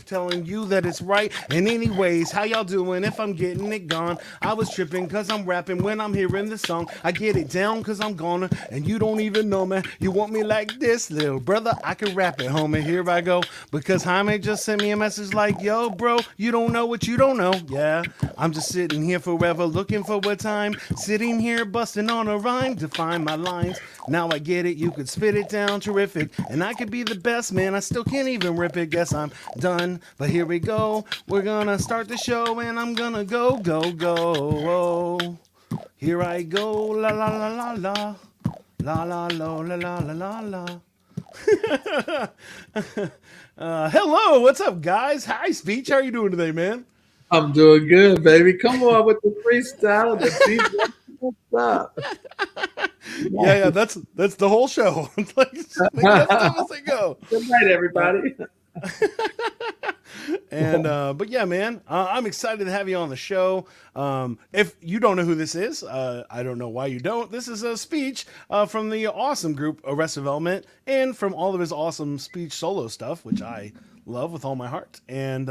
Telling you that it's right. And anyways, how y'all doing? If I'm getting it gone, I was tripping cause I'm rapping when I'm hearing the song. I get it down cause I'm gonna, and you don't even know, man. You want me like this, little brother? I can rap it, homie. Here I go. Because Jaime just sent me a message like, yo, bro, you don't know what you don't know. Yeah, I'm just sitting here forever looking for a time. Sitting here busting on a rhyme to find my lines. Now I get it, you could spit it down terrific. And I could be the best, man. I still can't even rip it. Guess I'm done. But here we go. We're gonna start the show and I'm gonna go, go, go. Oh, here I go. La la la la la. La la la la la la la la. Hello, what's up, guys? Hi, Speech. How are you doing today, man? I'm doing good, baby. Come on with the freestyle, the beat. What's up? Yeah, that's the whole show. Like, just make it up stuff as they go. Good night, everybody. And but yeah, man, I'm excited to have you on the show. If you don't know who this is, I don't know why you don't. This is a speech from the awesome group Arrested Development, and from all of his awesome speech solo stuff, which I love with all my heart. And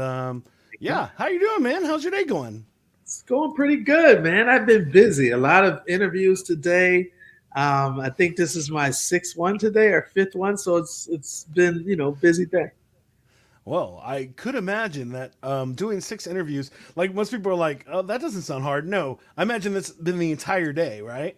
yeah, how you doing, man? How's your day going? It's going pretty good, man. I've been busy. A lot of interviews today. I think this is my sixth one today or fifth one, so it's been busy day. Well, I could imagine that doing 6 interviews, like most people are like, oh, that doesn't sound hard. No, I imagine that's been the entire day, right?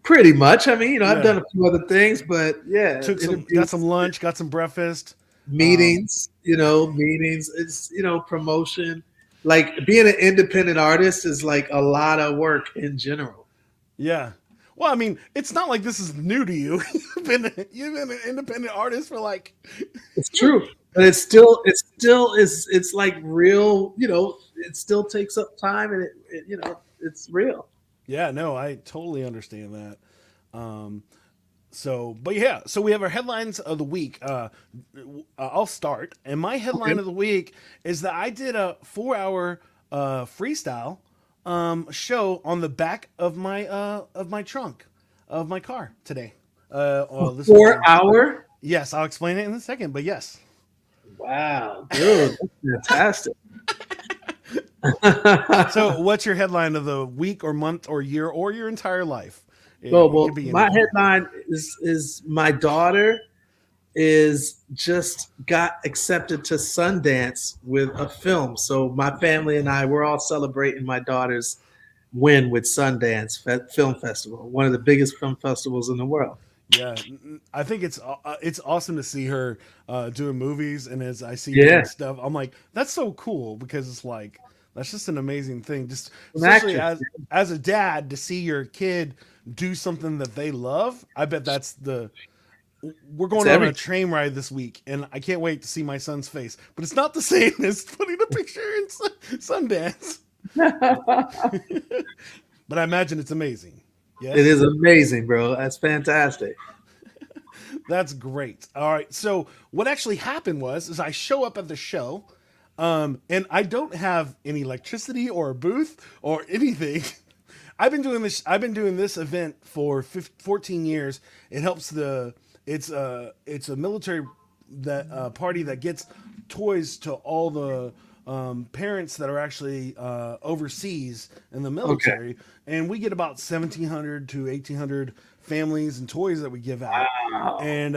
Pretty much. I mean, I've Yeah. done a few other things, but yeah, Got interviews, some lunch, got some breakfast. Um, meetings. Meetings. It's promotion. Like being an independent artist is like a lot of work in general. yeah. Well, I mean, it's not like this is new to you. You've been an independent artist for like, It's true, but it's like real. It still takes up time, and it's real. yeah, no, I totally understand that. Um, but yeah, so we have our headlines of the week. I'll start, and my headline Okay. of the week is that I did a 4 hour freestyle show on the back of my trunk of my car today. This 4 weekend. hour. Yes, I'll explain it in a second, but yes. Wow, dude, that's fantastic. So, what's your headline of the week or month or year or your entire life? It well, could be my anything. headline is my daughter is just got accepted to Sundance with a film. So my family and I we're all celebrating my daughter's win with Sundance Film Festival, one of the biggest film festivals in the world. Yeah, I think it's awesome to see her doing movies, and as I see Yeah, different stuff, I'm like, that's so cool because it's like that's just an amazing thing. Just an especially actress. as a dad to see your kid do something that they love. I bet that's the we're It's going on a everything. train ride this week, and I can't wait to see my son's face. But it's not the same as putting a picture in Sundance. But I imagine it's amazing. It Yes. is amazing, bro. That's fantastic. That's great. All right. So what actually happened was is I show up at the show, and I don't have any electricity or a booth or anything. I've been doing this event for 14 years. It helps the it's a military that party that gets toys to all the parents that are actually overseas in the Okay. military, and we get about 1,700 to 1,800 families and toys that we give out. Wow. And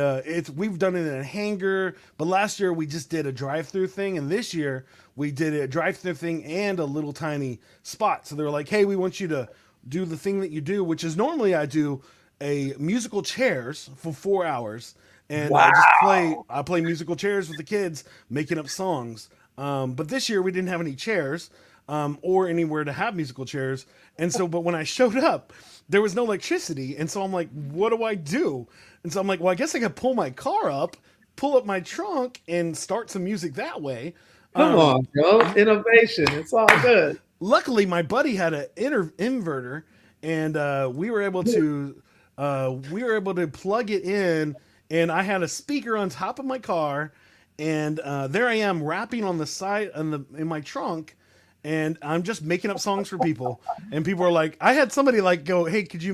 we've done it in a hangar, but last year we just did a drive-through thing, and this year we did a drive-through thing and a little tiny spot. So they were like, "Hey, we want you to do the thing that you do," which is normally I do a musical chairs for 4 hours, and Wow. I play musical chairs with the kids, making up songs. But this year we didn't have any chairs or anywhere to have musical chairs, and so but when I showed up, there was no electricity, and so I'm like, "What do I do?" And so I'm like, "Well, I guess I could pull my car up, pull up my trunk, and start some music that way." Come on, bro. Innovation. It's all good. Luckily, my buddy had an inverter, and we were able to plug it in, and I had a speaker on top of my car, and there I am rapping on the side in my trunk, and I'm just making up songs for people, and people are like, I had somebody like go, "Hey, could you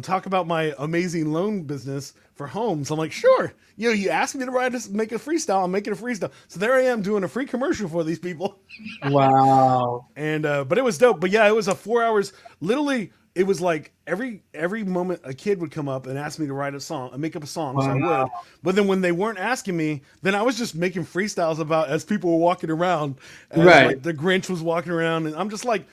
talk about my amazing loan business for homes?" I'm like, "Sure." You asked me to make a freestyle. I'm making a freestyle. So there I am doing a free commercial for these people. Wow. And but it was dope. But yeah, it was a 4 hours. Literally, it was like every moment a kid would come up and ask me to write a song, make up a song. So I would. But then when they weren't asking me, then I was just making freestyles about as people were walking around. Right. Like the Grinch was walking around, and I'm just like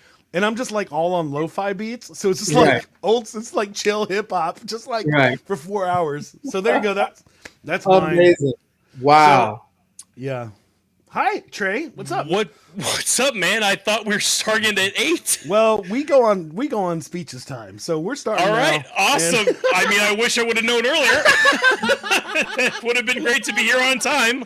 all on lo-fi beats. So it's just like it's like chill hip hop, just like for 4 hours. So there you go. That's amazing. Mine. Wow. So, yeah. Hi, Trey. What's up? What's up, man? I thought we were starting at 8. Well, we go on speeches time, so we're starting. All right, now, awesome. I mean, I wish I would have known earlier. It would have been great to be here on time.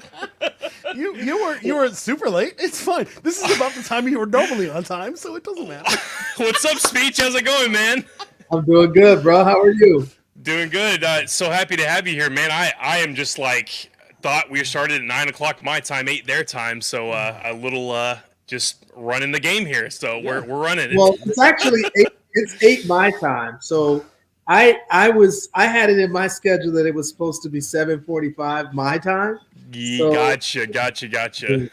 You weren't super late. It's fine. This is about the time you were normally on time, so it doesn't matter. What's up, Speech? How's it going, man? I'm doing good, bro. How are you? Doing good. So happy to have you here, man. I am just like thought we started at 9 o'clock my time, 8 their time. So a little just running the game here. So we're running it. Well, it's actually 8, it's 8 my time. So I had it in my schedule that it was supposed to be 7:45 my time. So, Gotcha.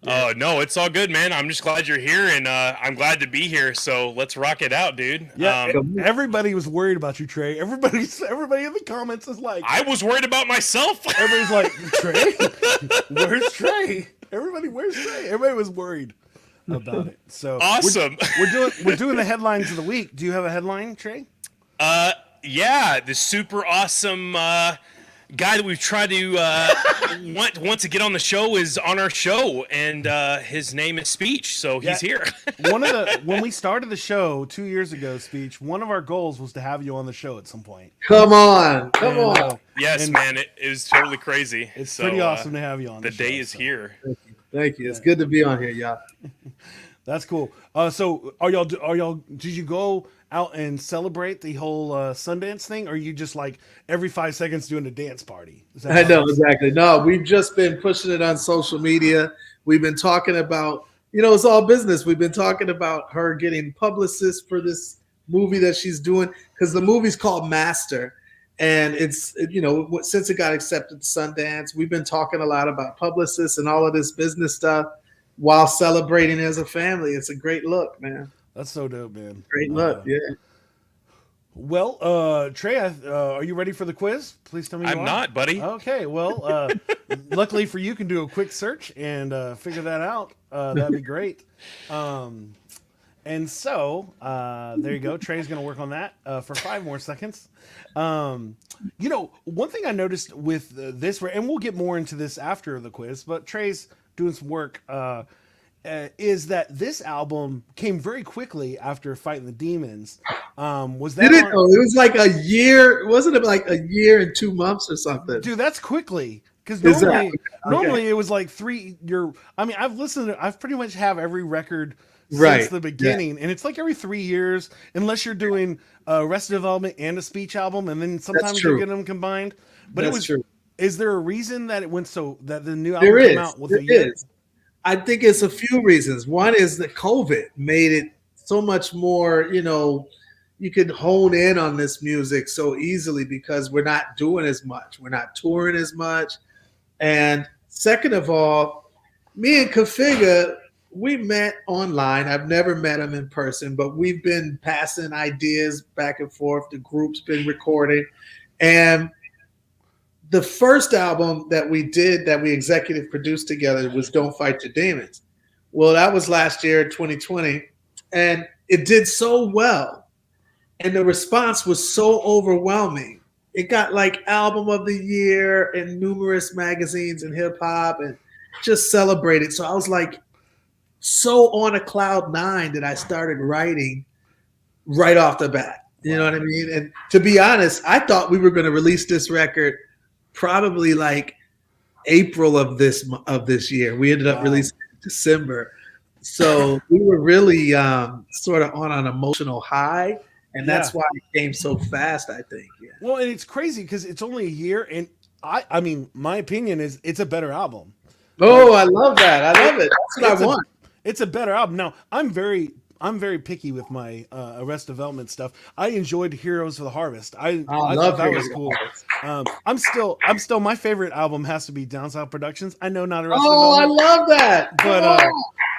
Oh, no, it's all good, man. I'm just glad you're here, and I'm glad to be here. So let's rock it out, dude. Yeah, everybody was worried about you, Trey. Everybody in the comments is like, I was worried about myself. Everybody's like, Trey, where's Trey? Where's Trey? Everybody was worried about it. So awesome. We're doing the headlines of the week. Do you have a headline, Trey? Yeah, the super awesome guy that we've tried to want to get on the show is on our show, and his name is Speech, so he's here. When we started the show 2 years ago, Speech, one of our goals was to have you on the show at some point. Come on. Yes, man, it is totally crazy. It's pretty awesome to have you on. The day is here. Thank you. It's good to be on here, y'all. That's cool. So are y'all? Did you go out and celebrate the whole Sundance thing, or are you just like every 5 seconds doing a dance party? I know exactly. No, we've just been pushing it on social media. We've been talking about, it's all business. We've been talking about her getting publicists for this movie that she's doing, because the movie's called Master, and it's since it got accepted to Sundance, we've been talking a lot about publicists and all of this business stuff while celebrating as a family. It's a great look, man. That's so dope, man. Great look, yeah. Well, Trey, are you ready for the quiz? Please tell me you are. I'm not, buddy. Okay, well, luckily for you, can do a quick search and figure that out. That'd be great. And so, there you go. Trey's going to work on that for 5 more seconds. One thing I noticed with this, and we'll get more into this after the quiz, but Trey's doing some work, is that this album came very quickly after Fighting the Demons. Was that? It was like a year. Wasn't it like a year and 2 months or something? Dude, that's quickly. Because normally it was like 3 year. I mean, I've pretty much have every record since the beginning, and it's like every 3 years, unless you're doing Arrested Development and a Speech album, and then sometimes you get them combined. But That's true. Is there a reason that it went that the new album came out with a year? Is. I think it's a few reasons. One is that COVID made it so much more, you could hone in on this music so easily because we're not doing as much. We're not touring as much. And second of all, me and Kafiga, we met online. I've never met him in person, but we've been passing ideas back and forth. The group's been recording. And the first album that we did that we executive produced together was Don't Fight Your Demons. Well, that was last year, 2020. And it did so well. And the response was so overwhelming. It got like album of the year in numerous magazines and hip hop and just celebrated. So I was like so on a cloud nine that I started writing right off the bat. You know what I mean? And to be honest, I thought we were going to release this record probably like April of this year. We ended up releasing it in December. So we were really sort of on an emotional high. And that's why it came so fast, I think. Yeah. Well, and it's crazy because it's only a year, and I mean, my opinion is it's a better album. Oh, I love that. I love it. That's what I want. It's a better album. Now, I'm very picky with my Arrest Development stuff. I enjoyed Heroes of the Harvest. I love that was cool. I'm still my favorite album has to be Down South Productions. I know not Arrest Development. I love that. But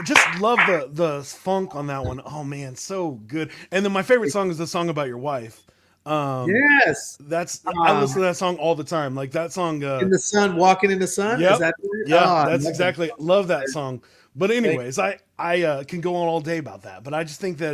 just love the funk on that one. Oh man, so good. And then my favorite song is the song about your wife. Yes, I listen to that song all the time. Like that song, in the sun, walking in the sun. Yep. Is that that's exactly. Love that song. But anyways, I can go on all day about that. But I just think that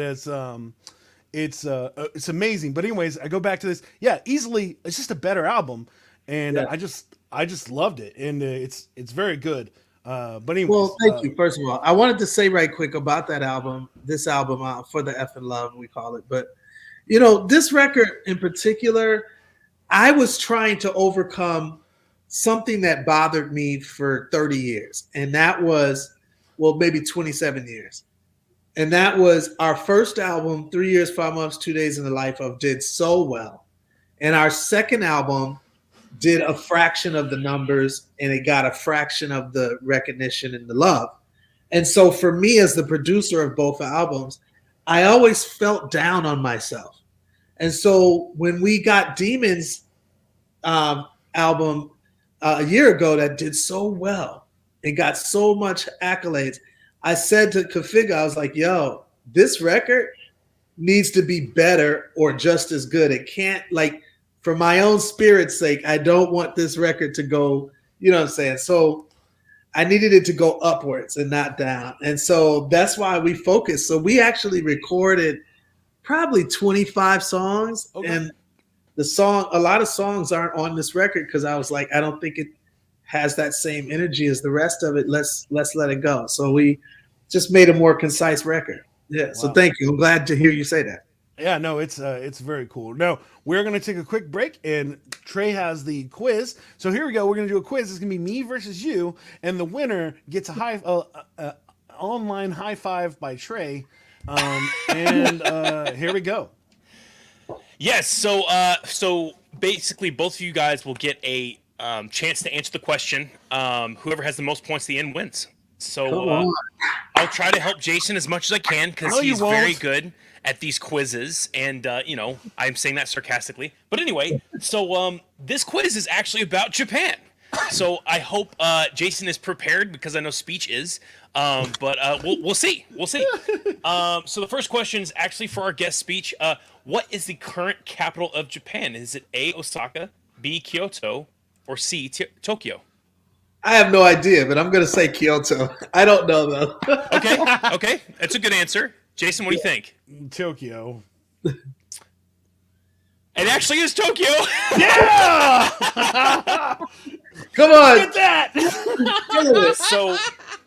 it's amazing. But anyways, I go back to this. Yeah, easily, it's just a better album, and I just loved it, and it's very good. But anyways, well, thank you. First of all, I wanted to say right quick about that album. This album, For the F and Love, we call it. But you know, this record in particular, I was trying to overcome something that bothered me for 30 years, and that was, well, maybe 27 years. And that was our first album, 3 years, 5 months, 2 days in the life of, did so well. And our second album did a fraction of the numbers, and it got a fraction of the recognition and the love. And so for me, as the producer of both albums, I always felt down on myself. And so when we got Demons album a year ago that did so well and got so much accolades, I said to Kafiga, I was like, yo, this record needs to be better or just as good. It can't, like, for my own spirit's sake, I don't want this record to go, you know what I'm saying? So I needed it to go upwards and not down. And so that's why we focused. So we actually recorded probably 25 songs. Okay. And a lot of songs aren't on this record because I was like, I don't think it has that same energy as the rest of it. Let's let it go. So we just made a more concise record. Yeah. Wow. So thank you. I'm glad to hear you say that. Yeah, no, it's very cool. Now, we're going to take a quick break, and Trey has the quiz. So here we go. We're going to do a quiz. It's going to be me versus you, and the winner gets a online high five by Trey. Here we go. Yes, so basically both of you guys will get a chance to answer the question. Whoever has the most points at the end wins. So I'll try to help Jason as much as I can because he's very good at these quizzes, and I'm saying that sarcastically. But anyway, so this quiz is actually about Japan. So I hope Jason is prepared because I know speech is. But we'll see. We'll see. So the first question is actually for our guest speech. What is the current capital of Japan? Is it A, Osaka, B, Kyoto, or C, Tokyo? I have no idea, but I'm going to say Kyoto. I don't know, though. Okay. That's a good answer. Jason, what do you think? Tokyo. It actually is Tokyo. Yeah! Come on. Get that!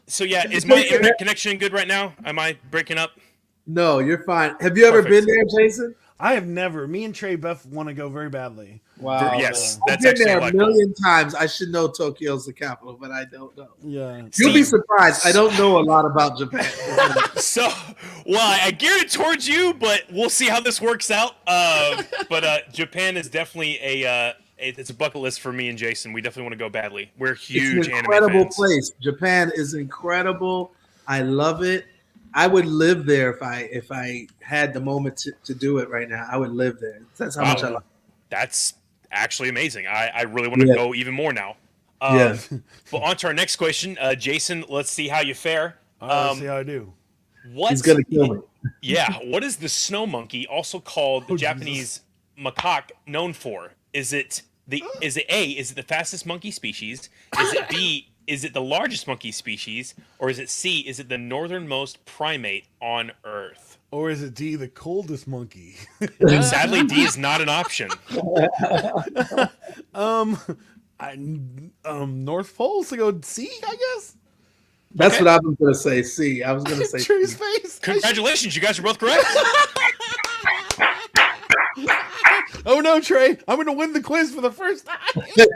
So yeah, is my internet connection good right now? Am I breaking up? No, you're fine. Have you ever been there, Jason? I have never. Me and Trey Beth want to go very badly. Wow. Yes, that's I've been there a million times. I should know Tokyo's the capital, but I don't know. Yeah. You'll be surprised. I don't know a lot about Japan. I geared it towards you, but we'll see how this works out. But Japan is definitely it's a bucket list for me and Jason. We definitely want to go badly. We're huge anime fans. It's an incredible place. Japan is incredible. I love it. I would live there if I had the moment to do it right now. I would live there. That's how much I love it. That's actually amazing. I really want to go even more now. But on to our next question. Jason, let's see how you fare. All right, let's see how I do. What? He's gonna kill me. Yeah. What is the snow monkey, also called the Japanese macaque, known for? Is it A? Is it the fastest monkey species? Is it B? Is it the largest monkey species? Or is it C? Is it the northernmost primate on Earth? Or is it D, the coldest monkey? Sadly, D is not an option. North Pole, so go C, I guess. That's Okay. what I was gonna say. C. I was gonna say. Trey's C. face. Congratulations, you guys are both correct. Oh no, Trey! I'm gonna win the quiz for the first time.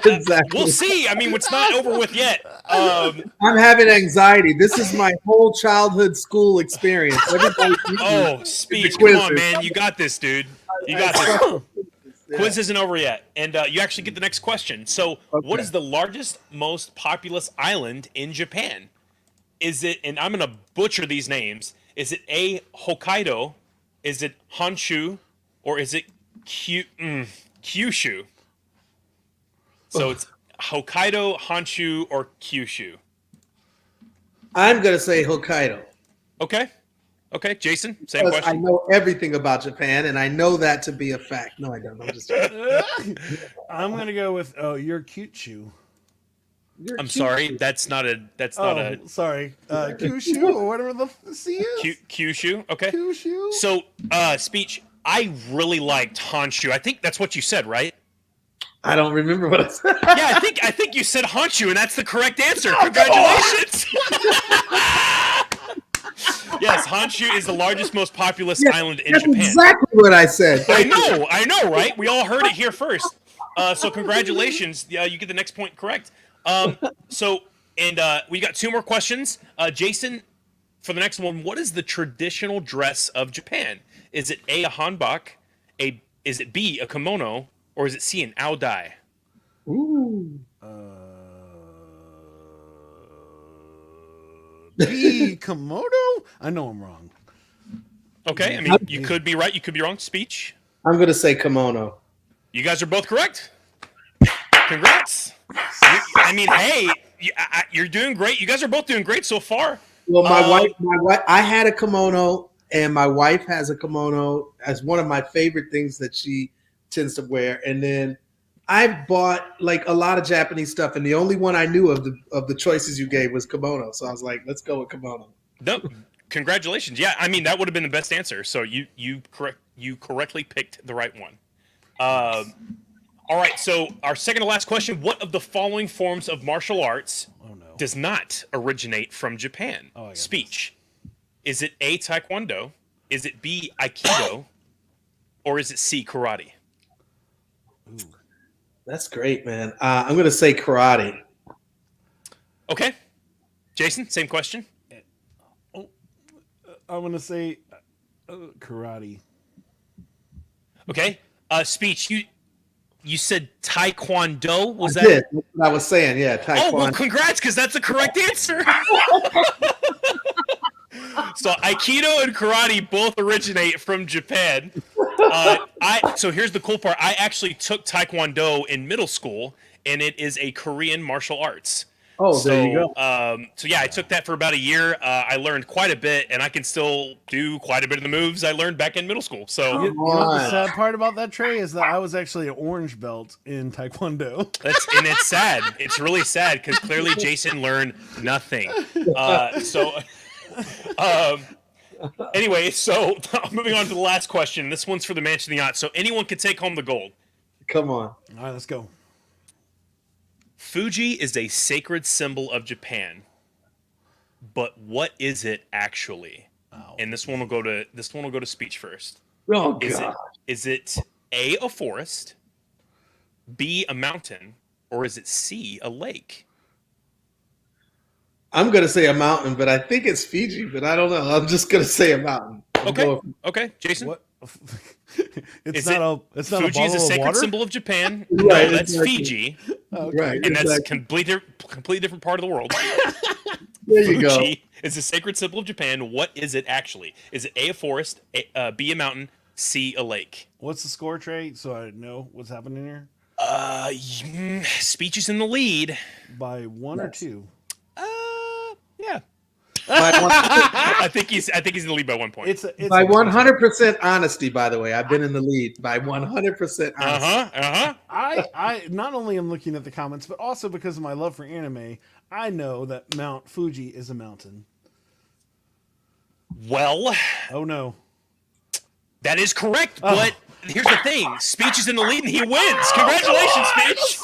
Exactly. We'll see. I mean, it's not over with yet. I'm having anxiety. This is my whole childhood school experience. Everybody. Oh, speech. Come quizzes. on, man. You got this, dude. You got this. Quiz isn't over yet. And you actually get the next question. So, what is the largest, most populous island in Japan? Is it, and I'm going to butcher these names, is it A, Hokkaido? Is it Honshu? Or is it Kyushu? So, it's Hokkaido, Honshu, or Kyushu. I'm gonna say Hokkaido. Okay. Okay, Jason, same Because I question. know everything about Japan, and I know that to be a fact. No, I don't. I'm just. I'm gonna go with you're cute shoe. You're I'm cute. sorry, that's not a Sorry, Kyushu or whatever the C is. Kyushu. Okay. Kyushu. So, speech. I really liked Honshu. I think that's what you said, right? I don't remember what I said. Yeah, I think you said Honshu, and that's the correct answer. Congratulations. Yes, Honshu is the largest, most populous island in That's Japan. exactly what I said. I know, right? We all heard it here first. So congratulations. Yeah, you get the next point correct. We got two more questions. Jason, for the next one, what is the traditional dress of Japan? Is it A, a hanbok, is it B, a kimono, or is it C, an aodai? Ooh. B, Komodo? I know I'm wrong. Okay, I mean, you could be right, you could be wrong. Speech. I'm gonna say kimono. You guys are both correct. Congrats. I mean, hey, you're doing great. You guys are both doing great so far. Well, my wife, I had a kimono, and my wife has a kimono as one of my favorite things that she tends to wear. And then I bought like a lot of Japanese stuff, and the only one I knew of the choices you gave was kimono. So I was like, let's go with kimono. No, congratulations. Yeah, I mean that would have been the best answer. So you correctly picked the right one. All right. So our second to last question: what of the following forms of martial arts does not originate from Japan? Speech. Is it A, Taekwondo? Is it B, Aikido? Or is it C, karate? Ooh. That's great, man. I'm gonna say karate. Okay. Jason, same question. I'm gonna say karate. Okay. Speech. You said Taekwondo. Was I that? did. That's what I was saying. Yeah, Taekwondo. Oh well, congrats, because that's the correct answer. So Aikido and karate both originate from Japan. So here's the cool part. I actually took Taekwondo in middle school, and it is a Korean martial arts. Oh, there you go. I took that for about a year. I learned quite a bit, and I can still do quite a bit of the moves I learned back in middle school. So You know what the sad part about that, Trey, is that I was actually an orange belt in Taekwondo. it's sad. It's really sad because clearly Jason learned nothing. Anyway, so moving on to the last question. This one's for the Mansion of the Yacht, so anyone can take home the gold. Come on. All right, let's go. Fuji is a sacred symbol of Japan, but what is it actually? And this one will go to speech first. Oh God. Is it A, a forest, B, a mountain, or is it C, a lake? I'm gonna say a mountain, but I think it's Fiji, but I don't know. I'm just gonna say a mountain. Okay, Jason. What? It's not not a Fuji bottle is a of sacred water? symbol of Japan. Right, No, that's exactly. Fiji, Right. and that's a exactly. completely different part of the world. There you go. Fuji is a sacred symbol of Japan. What is it actually? Is it A, a forest, B, a mountain, C, a lake? What's the score, Trey? So I know what's happening here. Speech is in the lead. By one or Yes. two. Yeah. I think he's in the lead by 1 point. It's by 100% honesty, by the way. I've been in the lead by 100% honesty. I not only am looking at the comments, but also because of my love for anime, I know that Mount Fuji is a mountain. Well, oh no, that is correct. But here's the thing: Speech is in the lead, and he wins. Congratulations, Speech!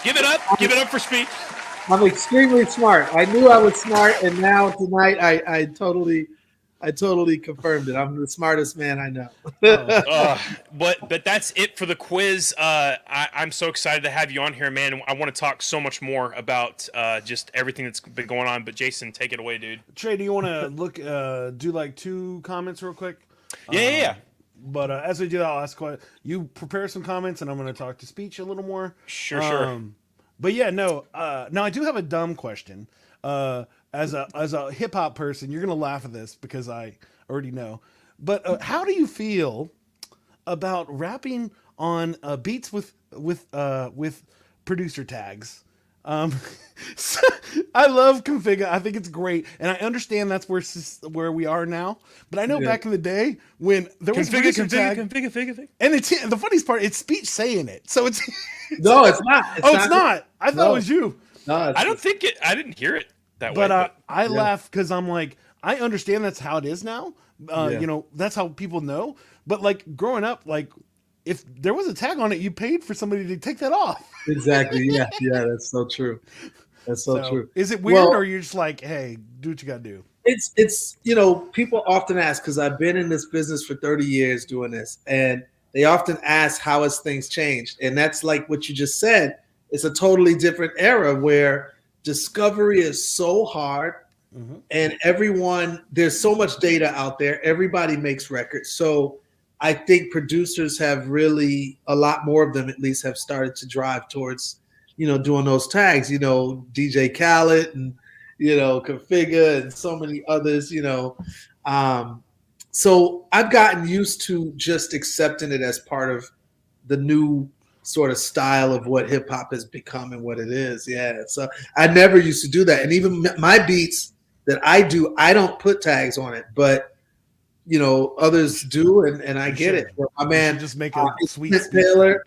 Give it up! Give it up for Speech. I'm extremely smart. I knew I was smart, and now tonight I totally confirmed it. I'm the smartest man I know. But that's it for the quiz. I'm so excited to have you on here, man. I want to talk so much more about just everything that's been going on. But Jason, take it away, dude. Trey, do you want to do like 2 comments real quick? Yeah. But as we do that, I'll ask you prepare some comments, and I'm going to talk to Speech a little more. Sure. But yeah, no. Now I do have a dumb question. As a hip hop person, you're gonna laugh at this because I already know. But how do you feel about rapping on beats with producer tags? So, I love Configa. I think it's great, and I understand that's where we are now. But I know back in the day when there was producer tag, and the funniest part, it's Speech saying it. So it's no, it's not. It's not. I thought it was you. No, I don't think it. I didn't hear it that way. But I laugh because I'm like, I understand that's how it is now. You know, that's how people know. But like growing up, like if there was a tag on it, you paid for somebody to take that off. Exactly. Yeah. That's so true. That's so true. Is it weird, or you're just like, hey, do what you got to do? It's people often ask, because I've been in this business for 30 years doing this, and they often ask how has things changed, and that's like what you just said. It's a totally different era where discovery is so hard, and there's so much data out there. Everybody makes records, so I think producers have really, a lot more of them at least, have started to drive towards, doing those tags. DJ Khaled and Configa and so many others. So I've gotten used to just accepting it as part of the new sort of style of what hip hop has become and what it is. Yeah. So I never used to do that. And even my beats that I do, I don't put tags on it, but others do. And I get it. My man, just make a sweet Clint Taylor.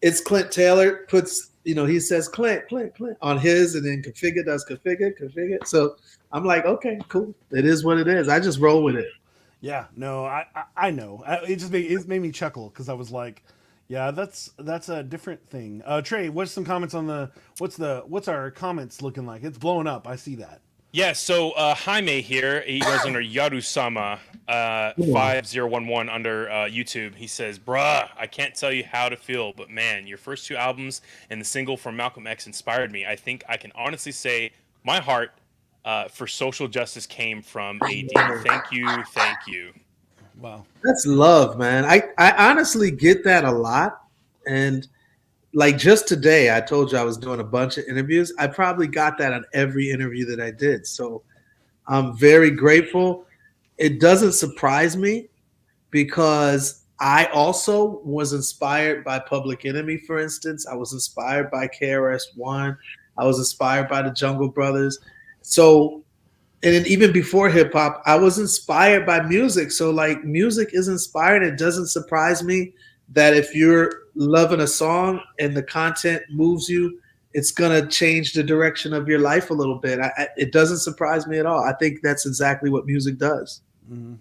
It's Clint Taylor puts, he says Clint on his, and then Configa does Configa. So I'm like, okay, cool. It is what it is. I just roll with it. Yeah, no, I know. It made me chuckle because I was like, yeah, that's a different thing. Trey, what's some comments on what's our comments looking like? It's blowing up. I see that. Yeah, so Jaime here, he goes under Yarusama 5011 under YouTube. He says, bruh, I can't tell you how to feel, but man, your first 2 albums and the single from Malcolm X inspired me. I think I can honestly say my heart for social justice came from AD. Thank you. Wow. That's love, man. I honestly get that a lot. And like just today, I told you I was doing a bunch of interviews. I probably got that on every interview that I did. So I'm very grateful. It doesn't surprise me because I also was inspired by Public Enemy, for instance. I was inspired by KRS-One. I was inspired by the Jungle Brothers. So, and then even before hip hop, I was inspired by music. So like music is inspired. It doesn't surprise me that if you're loving a song and the content moves you, it's going to change the direction of your life a little bit. It doesn't surprise me at all. I think that's exactly what music does. Mm-hmm.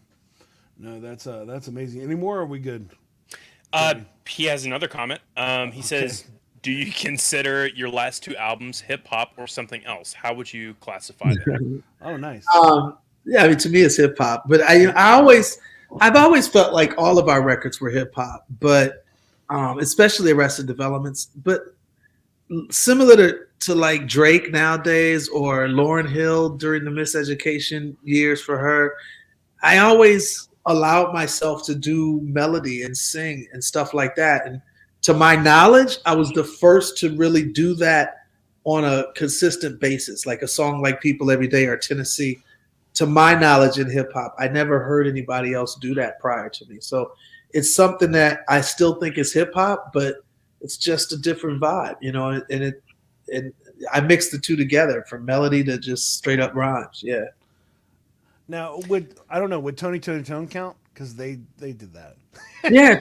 No, that's amazing. Any more, or are we good? He has another comment. He says, do you consider your last 2 albums hip hop or something else? How would you classify that? Oh, nice. Yeah, I mean, to me, it's hip hop. But I've always felt like all of our records were hip hop, but especially Arrested Developments. But similar to like Drake nowadays, or Lauryn Hill during the Miseducation years for her, I always allowed myself to do melody and sing and stuff like that. And to my knowledge, I was the first to really do that on a consistent basis, like a song like People Every Day or Tennessee. To my knowledge in hip hop, I never heard anybody else do that prior to me. So it's something that I still think is hip hop, but it's just a different vibe, and I mixed the two together from melody to just straight up rhymes. Yeah. Now, would Tony Tone count? Because they did that. Yeah.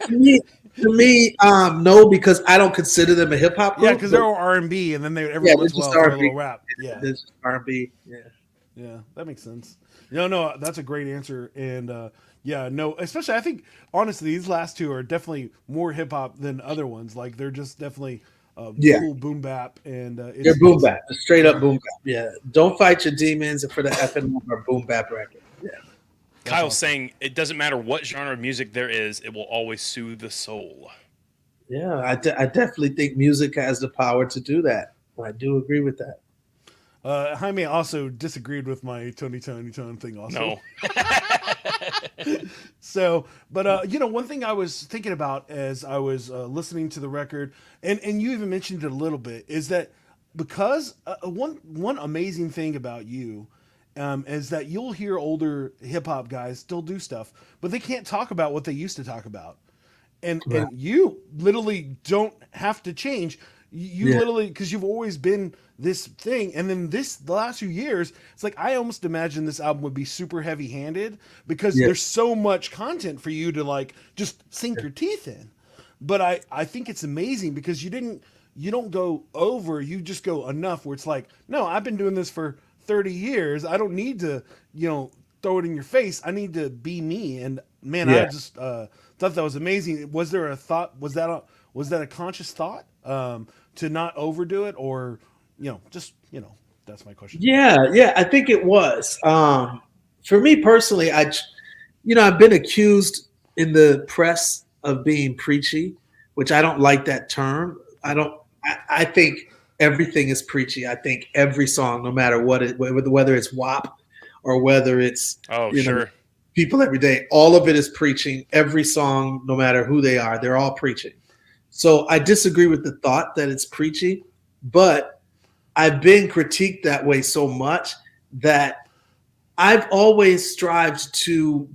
No, because I don't consider them a hip hop Yeah, group. because they're all R&B, and then they every Yeah, they're once in a just while throw a R&B. little rap. Yeah, Yeah, they're just R&B. Yeah. yeah, that makes sense. No, that's a great answer, and yeah, no, especially I think honestly these last two are definitely more hip hop than other ones. Like they're just definitely Yeah. cool boom bap, and They're boom bap, straight up boom bap. Yeah, Don't Fight Your Demons for the effing or boom bap record. Yeah, Kyle's awesome. saying it doesn't matter what genre of music there is, it will always soothe the soul. yeah. I definitely think music has the power to do that. I do agree with that. Jaime also disagreed with my Tony Tone thing. Also, No. So, but one thing I was thinking about as I was listening to the record, and you even mentioned it a little bit, is that because one amazing thing about you is that you'll hear older hip hop guys still do stuff, but they can't talk about what they used to talk about, and Right. you literally don't have to change. You Yeah. literally, because you've always been this thing, and then the last few years, it's like I almost imagine this album would be super heavy handed because Yeah. there's so much content for you to like just sink your teeth in. But I think it's amazing because you don't go over, you just go enough where it's like, no, I've been doing this for 30 years. I don't need to, throw it in your face. I need to be me. And man, I Yeah. just thought that was amazing. Was there a thought? Was that a conscious thought to not overdo it, or that's my question. Yeah. I think it was. For me personally, I've been accused in the press of being preachy, which I don't like that term. I don't. I think everything is preachy. I think every song, no matter whether it's WAP or whether it's Oh, you know sure. people every day, all of it is preaching. Every song, no matter who they are, they're all preaching. So I disagree with the thought that it's preachy, but I've been critiqued that way so much that I've always strived to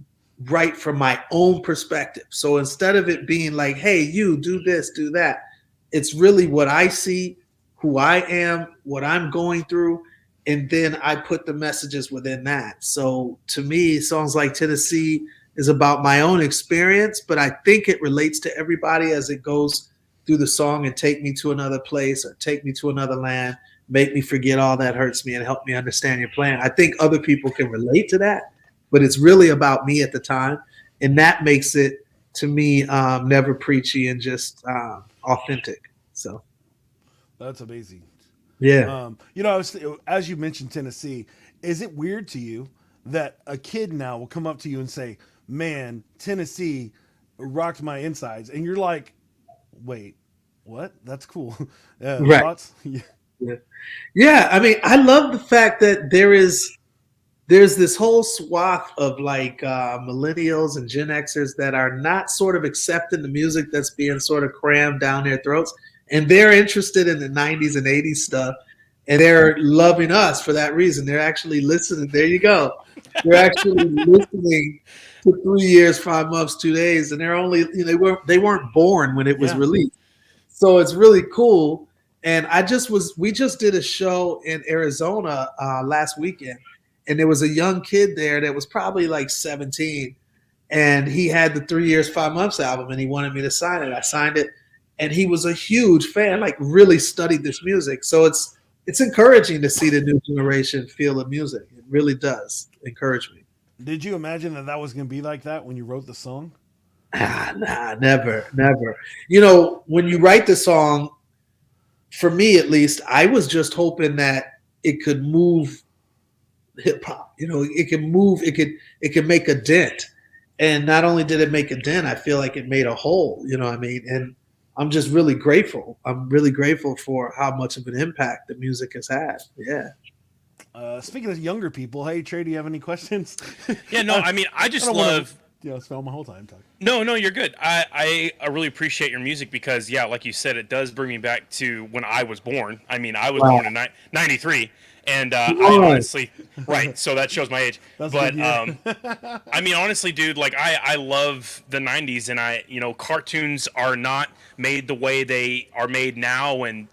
write from my own perspective. So instead of it being like, hey, you do this, do that, it's really what I see, who I am, what I'm going through, and then I put the messages within that. So to me, songs like Tennessee is about my own experience, but I think it relates to everybody as it goes through the song and take me to another place or take me to another land, make me forget all that hurts me and help me understand your plan. I think other people can relate to that, but it's really about me at the time. And that makes it, to me, never preachy and just authentic. So, That's amazing. yeah. As you mentioned Tennessee, is it weird to you that a kid now will come up to you and say, "Man, Tennessee rocked my insides," and you're like, "Wait, what? That's cool." Right. Thoughts? Yeah. Yeah. I mean, I love the fact that there's this whole swath of like millennials and Gen Xers that are not sort of accepting the music that's being sort of crammed down their throats. And they're interested in the 90s and 80s stuff. And they're loving us for that reason. They're actually listening. There you go. They're actually listening to 3 years, 5 months, 2 days. And they're only, they weren't born when it was Yeah. released. So it's really cool. And we just did a show in Arizona last weekend. And there was a young kid there that was probably like 17. And he had the 3 years, 5 months album and he wanted me to sign it. I signed it. And he was a huge fan, like really studied this music. So it's encouraging to see the new generation feel the music. It really does encourage me. Did you imagine that was going to be like that when you wrote the song? Nah, never. When you write the song, for me at least, I was just hoping that it could move hip hop. It can move, it can make a dent. And not only did it make a dent, I feel like it made a hole, you know what I mean? And I'm just really grateful. I'm really grateful for how much of an impact the music has had. Yeah. Speaking of younger people, hey Trey, do you have any questions? Yeah, no, I mean, I just don't wanna- love spell my whole time talking. No, you're good. I really appreciate your music because, yeah, like you said, it does bring me back to when I was born. I mean, I was born in 93, and I honestly, right, so that shows my age. That's But, good, yeah. I mean, honestly, dude, like, I love the 90s, and cartoons are not made the way they are made now, and,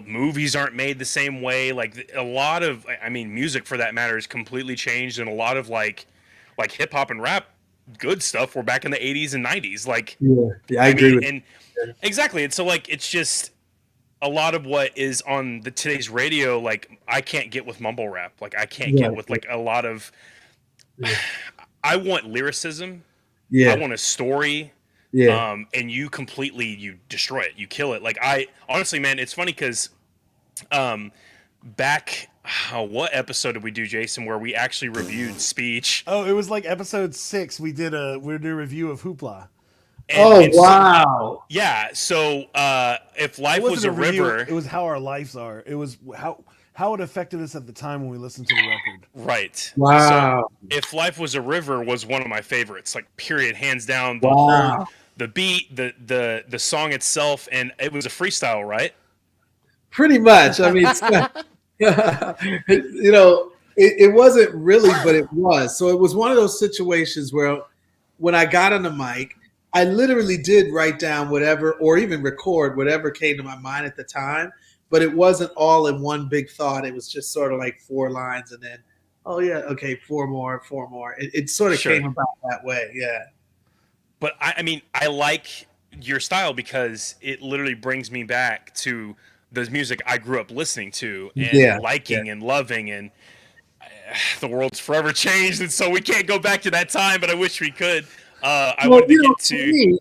movies aren't made the same way. Like, a lot of, I mean, music, for that matter, is completely changed, and a lot of, like hip-hop and rap good stuff were back in the 80s and 90s. Like, I agree with and exactly. And so, like, it's just a lot of what is on the today's radio. Like, I can't get with mumble rap. Like, I can't get with like a lot of. I want lyricism. I want a story. And you destroy it. You kill it. Like, I honestly, man, it's funny because, back. What episode did we do, Jason, where we actually reviewed Speech? Oh, it was like episode 6. We did a review of Hoopla. Wow. Yeah. So, if life was a river, it was how our lives are. It was how it affected us at the time when we listened to the record. right. Wow. So, if life was a river was one of my favorites, like, period, hands down. The beat, the song itself, and it was a freestyle, right? Pretty much. I mean, it wasn't really, but it was. So it was one of those situations where when I got on the mic, I literally did write down whatever, or even record whatever came to my mind at the time, but it wasn't all in one big thought. It was just sort of like 4 lines and then, oh yeah, okay, 4 more. It sort of came about that way. Yeah. But I mean, I like your style because it literally brings me back to the music I grew up listening to and liking and loving, and the world's forever changed, and so we can't go back to that time, but I wish we could. I wanted to get to me,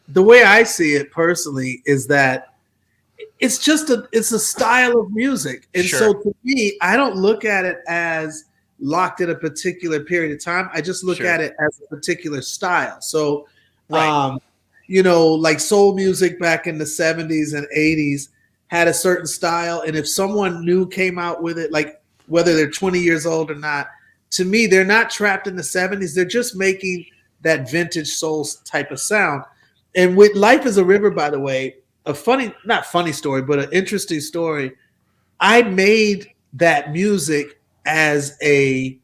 the way I see it personally is that it's a style of music, and so to me, I don't look at it as locked in a particular period of time. I just look at it as a particular style. So, like soul music back in the 70s and 80s had a certain style, and if someone new came out with it, like whether they're 20 years old or not, to me, they're not trapped in the 70s. They're just making that vintage soul type of sound. And with Life is a River, by the way, not funny story, but an interesting story. I made that music as a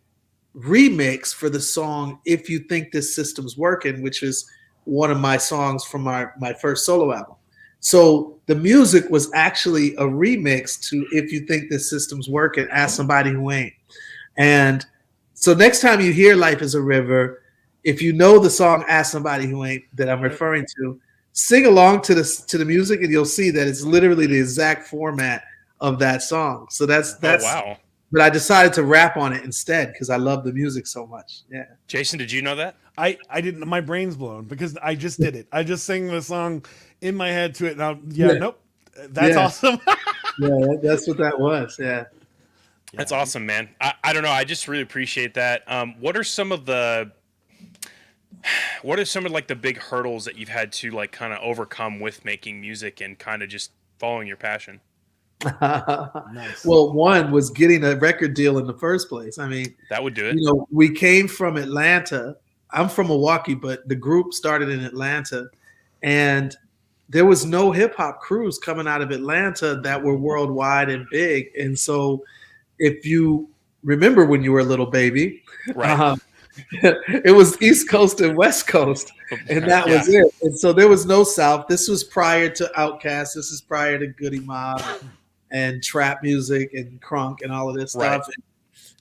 remix for the song If You Think This System's Working, which is one of my songs from my first solo album. So the music was actually a remix to If You Think This System's Working, Ask Somebody Who Ain't. And so next time you hear Life is a River, if you know the song Ask Somebody Who Ain't that I'm referring to, sing along to the music and you'll see that it's literally the exact format of that song. So that's wow. But I decided to rap on it instead because I love the music so much. Yeah. Jason, did you know that? I didn't. My brain's blown because I just did it. I just sang the song in my head to it. Now, nope. That's awesome. That's what that was. Yeah. That's awesome, man. I don't know. I just really appreciate that. What are some of like the big hurdles that you've had to like kind of overcome with making music and kind of just following your passion? Nice. Well, one was getting a record deal in the first place. I mean, that would do it. We came from Atlanta. I'm from Milwaukee, but the group started in Atlanta, and there was no hip hop crews coming out of Atlanta that were worldwide and big. And so, if you remember when you were a little baby, right. It was East Coast and West Coast, and that was it. And so there was no South. This was prior to Outkast. This is prior to Goody Mob and trap music and crunk and all of this stuff.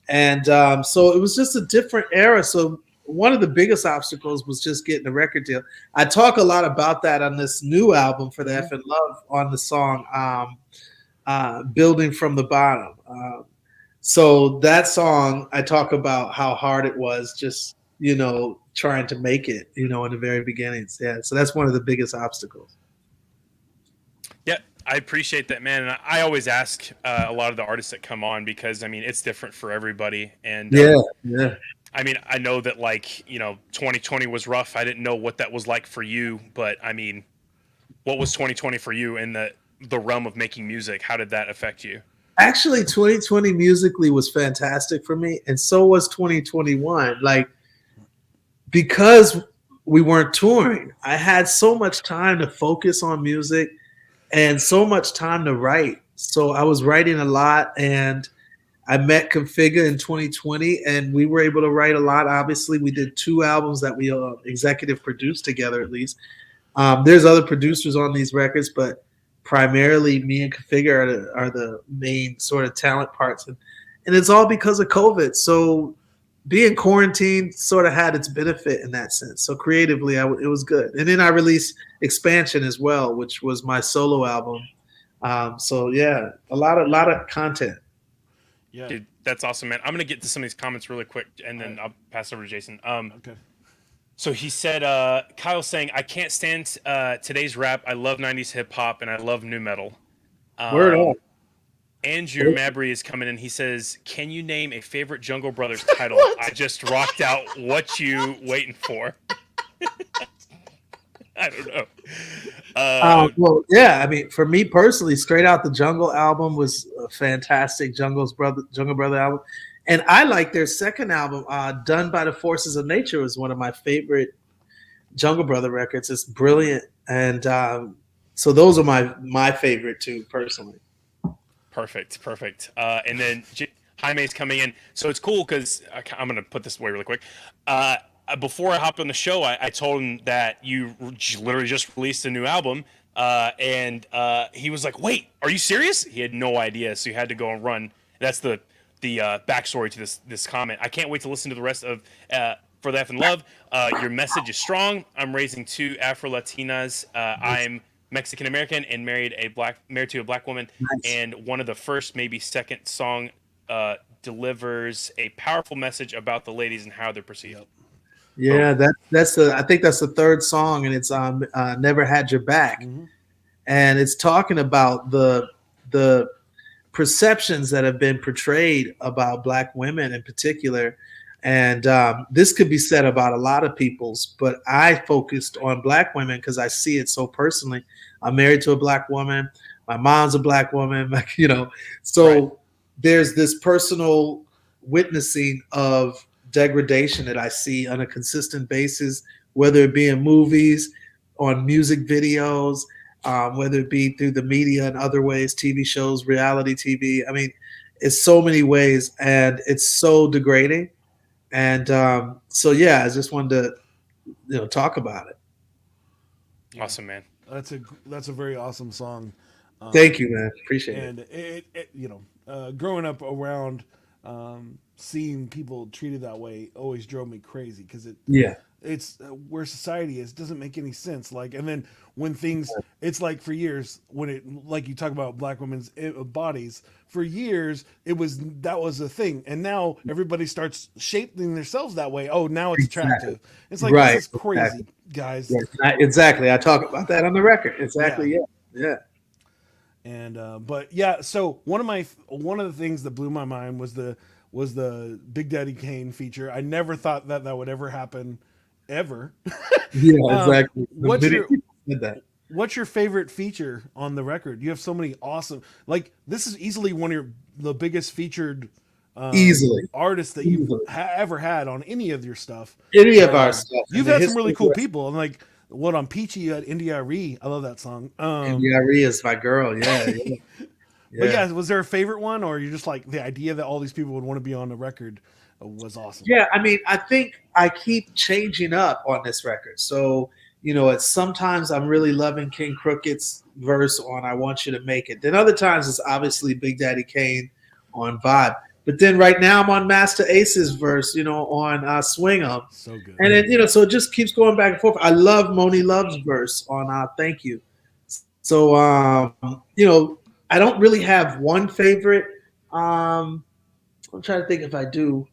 And so it was just a different era. So one of the biggest obstacles was just getting a record deal. I talk a lot about that on this new album for the F and Love on the song Building from the Bottom. So that song, I talk about how hard it was just, trying to make it, in the very beginnings. Yeah. So that's one of the biggest obstacles. Yeah, I appreciate that, man. And I always ask a lot of the artists that come on because, I mean, it's different for everybody. And I mean, I know that 2020 was rough. I didn't know what that was like for you, but I mean, what was 2020 for you in the realm of making music? How did that affect you? Actually, 2020 musically was fantastic for me, and so was 2021. Because we weren't touring. I had so much time to focus on music and so much time to write. So I was writing a lot, and I met Configure in 2020, and we were able to write a lot. Obviously, we did 2 albums that we executive produced together, at least. There's other producers on these records, but primarily me and Configure are the main sort of talent parts. And it's all because of COVID. So being quarantined sort of had its benefit in that sense. So creatively, it was good. And then I released Expansion as well, which was my solo album. So yeah, a lot of content. Yeah. Dude, that's awesome, man. I'm gonna get to some of these comments really quick, and then I'll pass over to Jason. Okay. So he said, Kyle's saying, I can't stand today's rap. I love 90s hip hop and I love new metal. Word up. Andrew Mabry is coming in. He says, can you name a favorite Jungle Brothers title? I just rocked out. What you waiting for? I don't know. Well, yeah. I mean, for me personally, Straight Out the Jungle album was a fantastic Jungle Brother album, and I like their second album, Done by the Forces of Nature, was one of my favorite Jungle Brother records. It's brilliant, and so those are my favorite too, personally. Perfect. And then Jaime's coming in. So it's cool because I'm going to put this away really quick. Before I hopped on the show, I told him that you literally just released a new album. And he was like, wait, are you serious? He had no idea. So he had to go and run. That's the backstory to this comment. I can't wait to listen to the rest of For the F and Love. Your message is strong. I'm raising 2 Afro-Latinas. I'm Mexican American and married to a black woman. Nice. And one of the first, maybe second song delivers a powerful message about the ladies and how they're perceived. Yeah, I think that's the third song, and it's Never Had Your Back. Mm-hmm. And it's talking about the perceptions that have been portrayed about Black women in particular. And this could be said about a lot of people's, but I focused on Black women because I see it so personally. I'm married to a Black woman. My mom's a Black woman, so Right. There's this personal witnessing of degradation that I see on a consistent basis, whether it be in movies, on music videos, whether it be through the media and other ways, TV shows, reality TV. I mean, it's so many ways, and it's so degrading. And so, yeah, I just wanted to, talk about it. Awesome, man. That's a very awesome song. Thank you, man. Appreciate it. And it growing up around seeing people treated that way always drove me crazy because it's where society is doesn't make any sense. Like, and then when things, it's like for years when it, like you talk about Black women's bodies, for years that was a thing, and now everybody starts shaping themselves that way. Oh, now it's attractive. It's like, Right. this is crazy, guys. Exactly. I talk about that on the record. Exactly. Yeah. And but yeah, so one of the things that blew my mind was the Big Daddy Kane feature. I never thought that would ever happen, ever. Yeah, exactly. What's your favorite feature on the record? You have so many awesome. Like, this is easily one of the biggest featured artists that you've ever had on any of your stuff. Any of our stuff. You've had some really cool people, and like what on Peachy, you had India Ree. I love that song. India Ree is my girl. Yeah. But yeah, was there a favorite one, or you just like the idea that all these people would want to be on the record was awesome? Yeah, I mean, I think I keep changing up on this record. So, it's sometimes I'm really loving King Crooked's verse on I Want You to Make It. Then other times it's obviously Big Daddy Kane on Vibe. But then right now I'm on Master Ace's verse, on Swing 'Em. So good. And then, so it just keeps going back and forth. I love Moni Love's verse on Thank You. So, I don't really have one favorite. I'm trying to think if I do.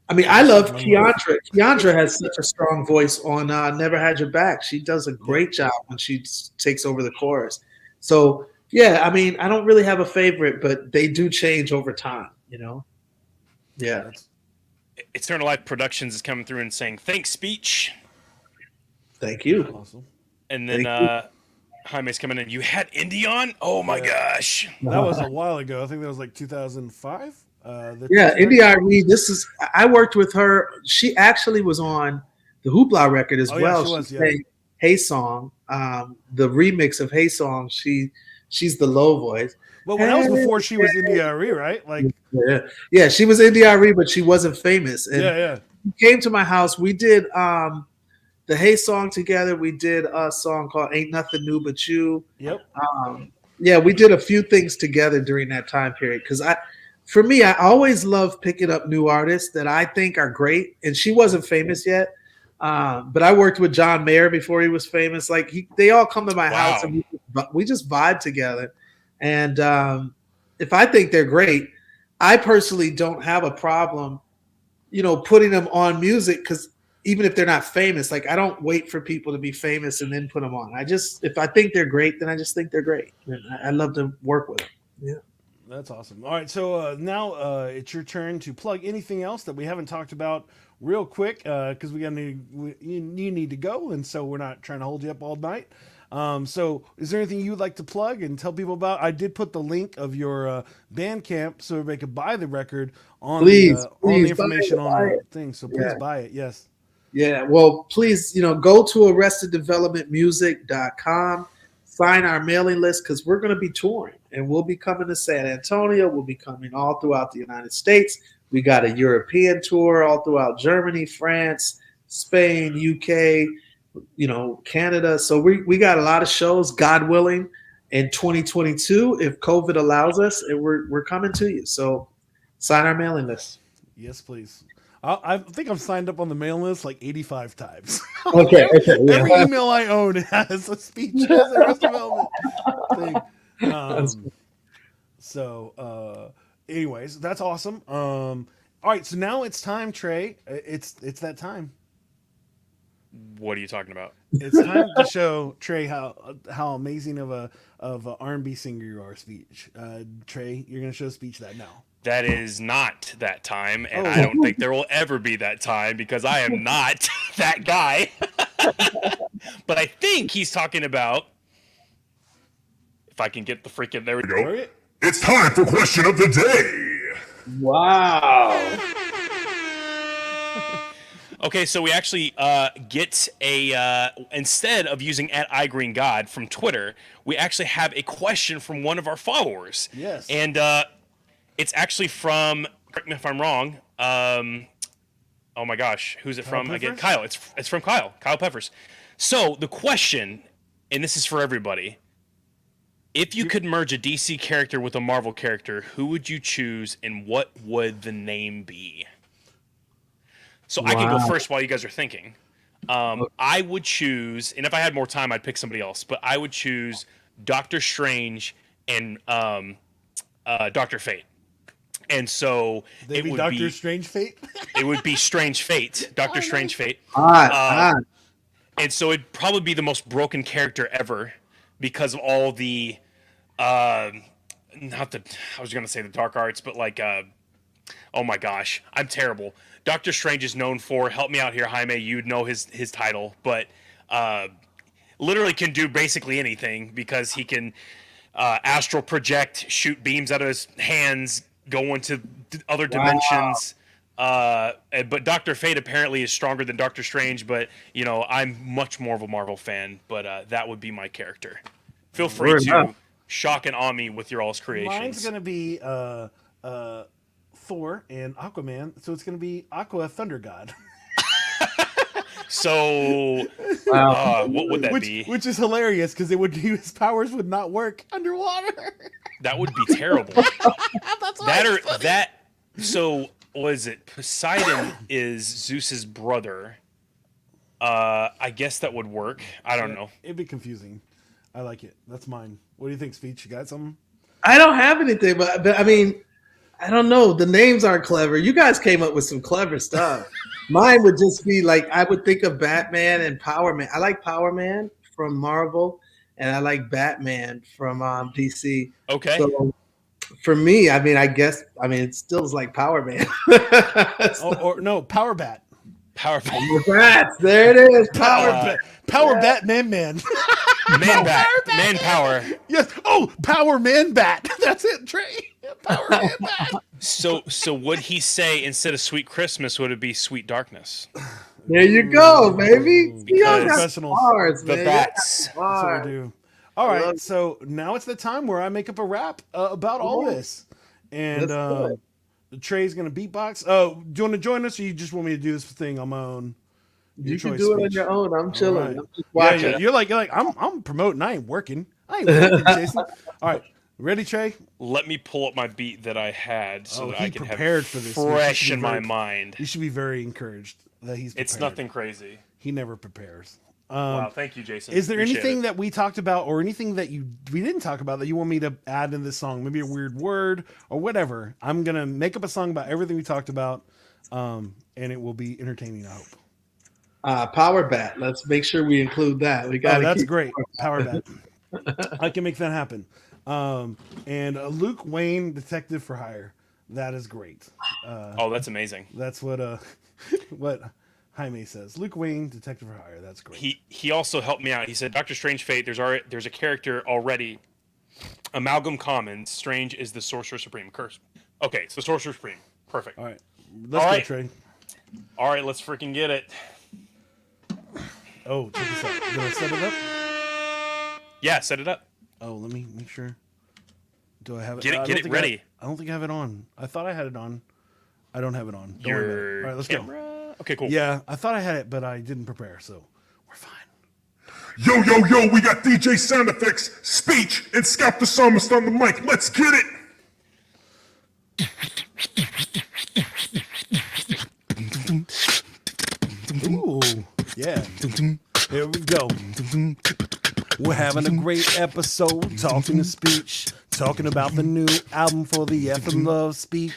I mean, I love Keandra. Keandra has such a strong voice on Never Had Your Back. She does a great job when she takes over the chorus. So, yeah, I mean, I don't really have a favorite, but they do change over time, Yeah. Eternal Life Productions is coming through and saying, thanks, Speech. Thank you. Awesome. And then Jaime's coming in. You had Indy on? Oh, my gosh. That was a while ago. I think that was like 2005. India Ree. I worked with her. She actually was on the Hoopla record as Oh, yeah, well. she was, She yeah. sang Hey Song, the remix of Hey Song. She's the low voice. Well, that was Hey, before she was in the RE, right? Like, yeah, she was in DRE, but she wasn't famous. And yeah, yeah. she came to my house. We did the Hey Song together. We did a song called Ain't Nothing New But You. Yep. Yeah, we did a few things together during that time period. Because for me, I always love picking up new artists that I think are great. And she wasn't famous yet. But I worked with John Mayer before he was famous. Like they all come to my house Wow. and we just vibe together. And if I think they're great, I personally don't have a problem, putting them on music because even if they're not famous, like I don't wait for people to be famous and then put them on. If I think they're great, then I just think they're great. And I love to work with them. Yeah. That's awesome. All right, so now it's your turn to plug anything else that we haven't talked about real quick because you need to go, and so we're not trying to hold you up all night. So, is there anything you'd like to plug and tell people about? I did put the link of your Bandcamp so everybody could buy the record on Please, on the please buy information it, on buy the it. thing. So please Yeah. buy it. Yes. Yeah, well, please, go to arresteddevelopmentmusic.com, sign our mailing list because we're going to be touring and we'll be coming to San Antonio. We'll be coming all throughout the United States. We got a European tour all throughout Germany, France, Spain, UK, Canada. So we got a lot of shows, God willing, in 2022 if COVID allows us, and we're coming to you. So sign our mailing list. Yes, please. I think I've signed up on the mailing list like 85 times. Okay, Every yeah. email I own has a speech, has a rest development thing. Anyways, that's awesome. All right, so now it's time, Trey. It's that time. What are you talking about? It's time to show Trey how amazing of a R&B singer you are. Speech, Trey, you're gonna show speech that now. That is not that time, and Oh. I don't think there will ever be that time because I am not that guy. But I think he's talking about. If I can get the freaking there we go. All right. It's time for question of the day. Wow. Okay, so we actually get a instead of using @iGreenGod from Twitter, we actually have a question from one of our followers. Yes. And it's actually from. Correct me if I'm wrong. Oh my gosh, who's it from again? Peppers? Kyle. It's from Kyle. Kyle Peppers. So the question, and this is for everybody. If you could merge a DC character with a Marvel character, who would you choose, and what would the name be? So I can go first while you guys are thinking. I would choose, and if I had more time, I'd pick somebody else. But I would choose Doctor Strange and Doctor Fate. And so They be Doctor Strange Fate. It would be Strange Fate, Doctor Strange Fate. And so it'd probably be the most broken character ever because of all the, I was going to say the dark arts, but like, oh my gosh, I'm terrible. Doctor Strange is known for, help me out here, Jaime, you'd know his title, but literally can do basically anything because he can astral project, shoot beams out of his hands, go into other dimensions. But Dr. Fate apparently is stronger than Doctor Strange, but I'm much more of a Marvel fan, but that would be my character. Feel free to shock and awe me with your all's creations. Mine's gonna be Thor and Aquaman, so it's gonna be Aqua Thunder God. So what would that be? Which is hilarious because his powers would not work underwater. That would be terrible. So was it Poseidon is Zeus's brother? I guess that would work. I don't know. It'd be confusing. I like it. That's mine. What do you think, Speech? You got something? I don't have anything, but I mean, I don't know. The names aren't clever. You guys came up with some clever stuff. Mine would just be like, I would think of Batman and Power Man. I like Power Man from Marvel, and I like Batman from DC. Okay. So for me, it still is like Power Man. No, Power Bat. Power Bats, there it is. Power Bat Man. Man Bat. Manpower. Yes. Oh, Power Man Bat. That's it, Trey. Power Man Bat. So would he say instead of Sweet Christmas, would it be Sweet Darkness? There you go, baby. Ooh, Y'all got professionals. bars, The man. bats. That's what we do. All I right, love it. so now it's the time where I make up a rap about all Yeah. this, and Let's do it. Trey's gonna beatbox. Oh, do you want to join us, or you just want me to do this thing on my own? Your You can choice do it on speech. your own. I'm All chilling. right. I'm just Yeah, watching. you're like I'm promoting. I ain't working. Jason. All right, ready, Trey? Let me pull up my beat that I had so that he I can have prepared for this. fresh in my mind. You should be very encouraged that he's prepared. It's nothing crazy. He never prepares. Wow, thank you, Jason. Is there Appreciate anything it. that we talked about, or anything that we didn't talk about that you want me to add in this song? Maybe a weird word or whatever. I'm gonna make up a song about everything we talked about, and it will be entertaining. I hope. Power bat. Let's make sure we include that. We got Oh, to that's keep. great. Power bat. I can make that happen. And Luke Wayne, Detective for Hire. That is great. Oh, that's amazing. That's what what Jaime says. Luke Wayne, Detective for Hire. That's great. He also helped me out. He said, Doctor Strange Fate, there's a character already. Amalgam Commons. Strange is the Sorcerer Supreme. Curse. Okay, so Sorcerer Supreme. Perfect. All right. Let's All go, right. Trey. All right, let's freaking get it. Oh, check this out. Did I set it up? Yeah, set it up. Oh, let me make sure. Do I have it? Get it- I get don't it think ready. I don't think I have it on. I thought I had it on. I don't have it on. Don't worry about it. Your All right, let's camera. go. Okay, cool. Yeah, I thought I had it, but I didn't prepare, so we're fine. Yo, yo, yo, we got DJ sound effects, speech, and Scalp the Psalmist on the mic. Let's get it. Ooh, yeah. Here we go. We're having a great episode, talking to speech, talking about the new album for the F and Love Speak.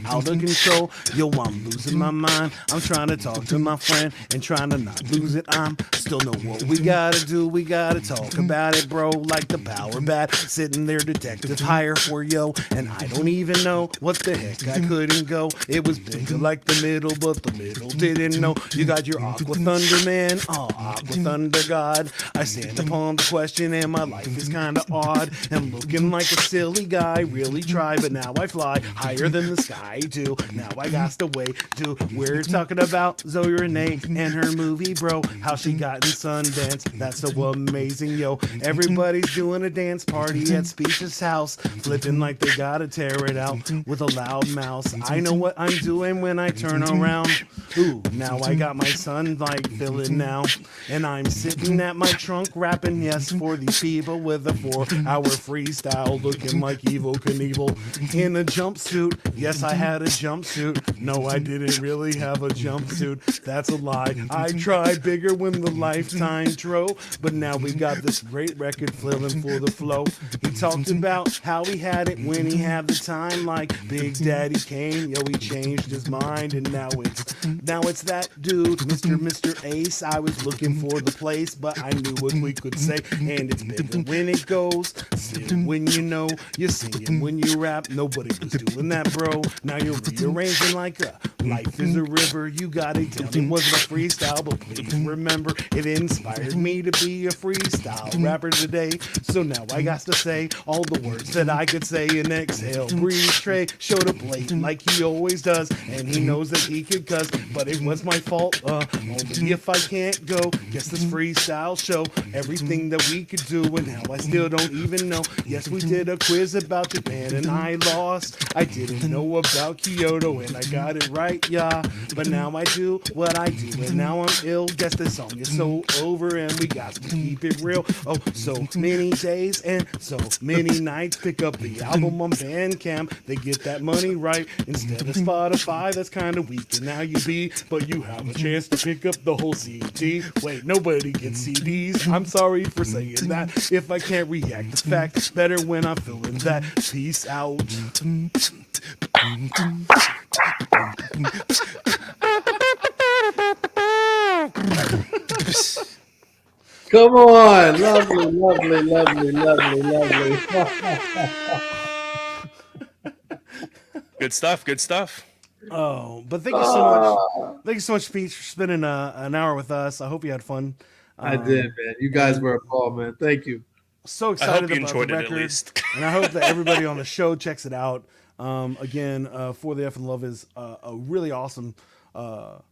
Out of control, yo, I'm losing my mind. I'm trying to talk to my friend and trying to not lose it. I'm still know what we gotta do. We gotta talk about it, bro. Like the power bat sitting there, detective hire for yo. And I don't even know what the heck I couldn't go. It was bigger like the middle, but the middle didn't know. You got your Aqua Thunder man, Aqua Thunder God. I stand upon the question and my life is kinda odd. And looking like a silly guy, really try, but now I fly higher than the sky too. Now I got the way to. We're talking about Zoe Renee and her movie, bro. How she got in Sundance. That's so amazing, yo. Everybody's doing a dance party at Speech's house, flipping like they gotta tear it out with a loud mouse. I know what I'm doing when I turn around. Ooh, now I got my sunlight feeling now, and I'm sitting at my trunk rapping yes for these people with a 4-hour freestyle, looking like Evil Knievel in a jumpsuit. Yes, I had a jumpsuit. No, I didn't really have a jumpsuit. That's a lie. I tried bigger when the lifetime drove, but now we got this great record flowing for the flow. He talked about how he had it when he had the time, like Big Daddy Kane. Yo, he changed his mind, and now it's that dude, Mr. Ace. I was looking for the place, but I knew what we could say, and it's bigger when it goes. Still, when you know you're singing, when you rap, nobody was doing that, bro. Now you're rearranging like a life is a river. You got it down. It wasn't a freestyle, but please remember, it inspired me to be a freestyle rapper today. So now I got to say all the words that I could say and exhale. Breathe. Trey showed up late like he always does, and he knows that he could cuss, but it was my fault. Only if I can't go. Guess this freestyle show everything that we could do, and now I still don't even know. Yes, we did a quiz about Japan and I lost. I didn't know about Kyoto and I got it right, yeah. But now I do what I do, and now I'm ill. Guess the song is so over, and we got to keep it real. Oh, so many days and so many nights. Pick up the album on Bandcamp. They get that money right instead of Spotify. That's kind of weak. And now you be, but you have a chance to pick up the whole CD. Wait, nobody gets CDs. I'm sorry for saying that. If I can't react to fact, better when I'm feeling that. Peace out. Come on, lovely, lovely, lovely, lovely, lovely. Good stuff. Good stuff. Oh, but thank you so much. Thank you so much, Peach, for spending an hour with us. I hope you had fun. I did, man. You guys were a ball, man. Thank you. So I excited hope you about enjoyed the it record, at least. and I hope that everybody on the show checks it out. Again, For the F and Love is a really awesome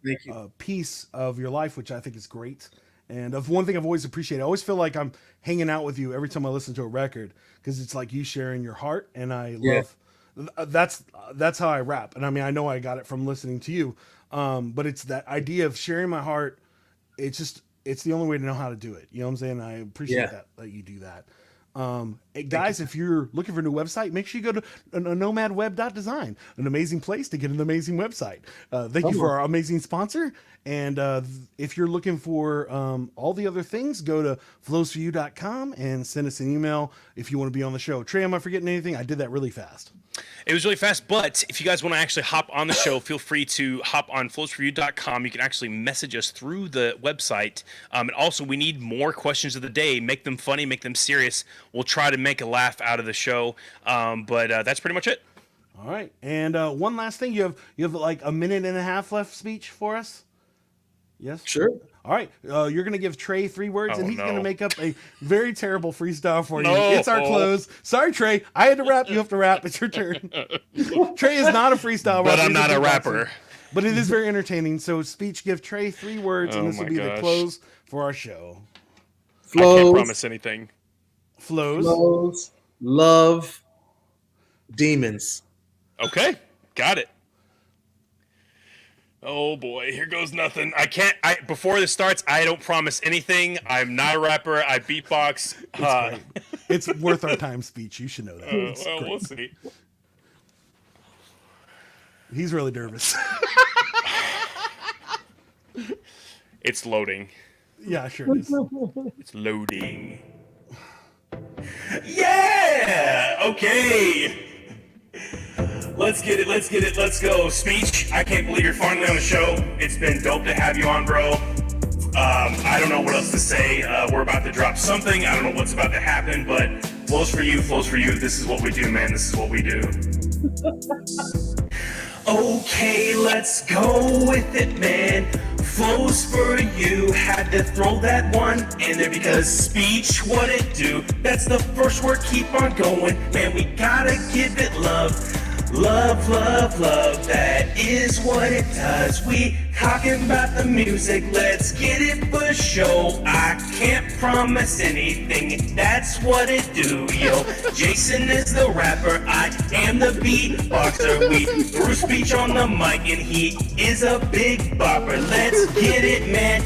Thank you. piece of your life, which I think is great. And of one thing I've always appreciated, I always feel like I'm hanging out with you every time I listen to a record because it's like you sharing your heart, and I love. That's how I rap, and I mean I know I got it from listening to you, but it's that idea of sharing my heart. It's the only way to know how to do it. You know what I'm saying? I appreciate that you do that. Hey, guys, if you're looking for a new website, make sure you go to nomadweb.design, an amazing place to get an amazing website. Thank you for our amazing sponsor. And if you're looking for all the other things, go to flowsforyou.com and send us an email if you want to be on the show. Trey, am I forgetting anything? I did that really fast. It was really fast, but if you guys want to actually hop on the show, feel free to hop on flowsforyou.com. You can actually message us through the website. And also, we need more questions of the day. Make them funny, make them serious. We'll try to make a laugh out of the show. But that's pretty much it. All right. And one last thing. You have like a minute and a half left speech for us? Yes? Sure. All right. You're going to give Trey 3 words, and he's going to make up a very terrible freestyle for you. No. It's our close. Sorry, Trey. I had to rap. You have to rap. It's your turn. Trey is not a freestyle rapper. But I'm not a rapper. But it is very entertaining. So, speech, give Trey 3 words, and this will be the close for our show. Flows, I can't promise anything. Flows. Love. Demons. Okay. Got it. Oh boy, here goes nothing. Before this starts, I don't promise anything. I'm not a rapper. I beatbox. It's worth our time, speech. You should know that. Well, we'll see. He's really nervous. It's loading. Yeah, sure it is. It's loading. Yeah! Okay. Let's get it, let's go. Speech, I can't believe you're finally on the show. It's been dope to have you on, bro. I don't know what else to say. We're about to drop something. I don't know what's about to happen, but flows for you. This is what we do, man. This is what we do. Okay, let's go with it, man. Flows for you. Had to throw that one in there because speech, what it do? That's the first word, keep on going. Man, we gotta give it love. Love, love, love, that is what it does. We talking about the music, let's get it for show. I can't promise anything, that's what it do, yo. Jason is the rapper, I am the beatboxer. We threw speech on the mic and he is a big bopper. Let's get it, man,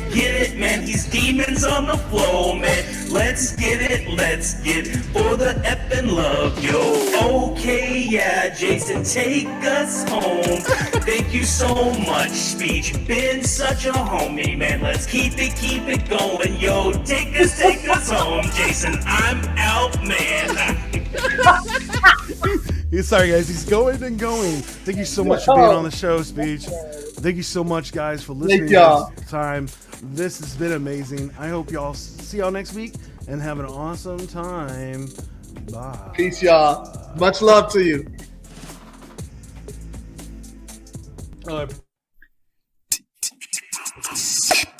he's demons on the flow, man. Let's get it for the effing love, yo. Okay, yeah, Jason, take us home. Thank you so much, speech. Been such a homie, man. Let's keep it going, yo. Take us home, Jason. I'm out, man. Sorry, guys. He's going and going. Thank you so much for being on the show, speech. Thank you so much, guys, for listening this time. This has been amazing. I hope y'all see y'all next week and have an awesome time. Bye. Peace, y'all. Much love to you.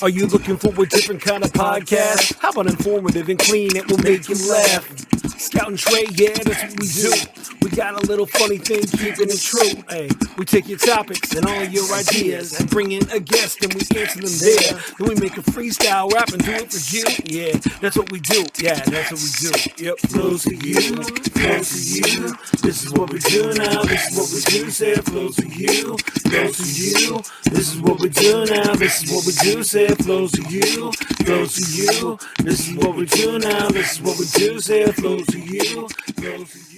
Are you looking for a different kind of podcast? How about informative and clean? It will make you laugh. Scout and Trey, yeah, that's what we do. We got a little funny thing, keeping it true. Hey, we take your topics and all your ideas and bring in a guest and we answer them there. Then we make a freestyle rap and do it for you. Yeah, that's what we do. Yeah, that's what we do. Yep, flows for you, flows for you. This is what we do now. This is what we do. Say flows for you, flows for you. This is what we do now. This is what we do. Say flows for you, flows for you. This is what we do now. This is what we do. Say flows for you, flows for you.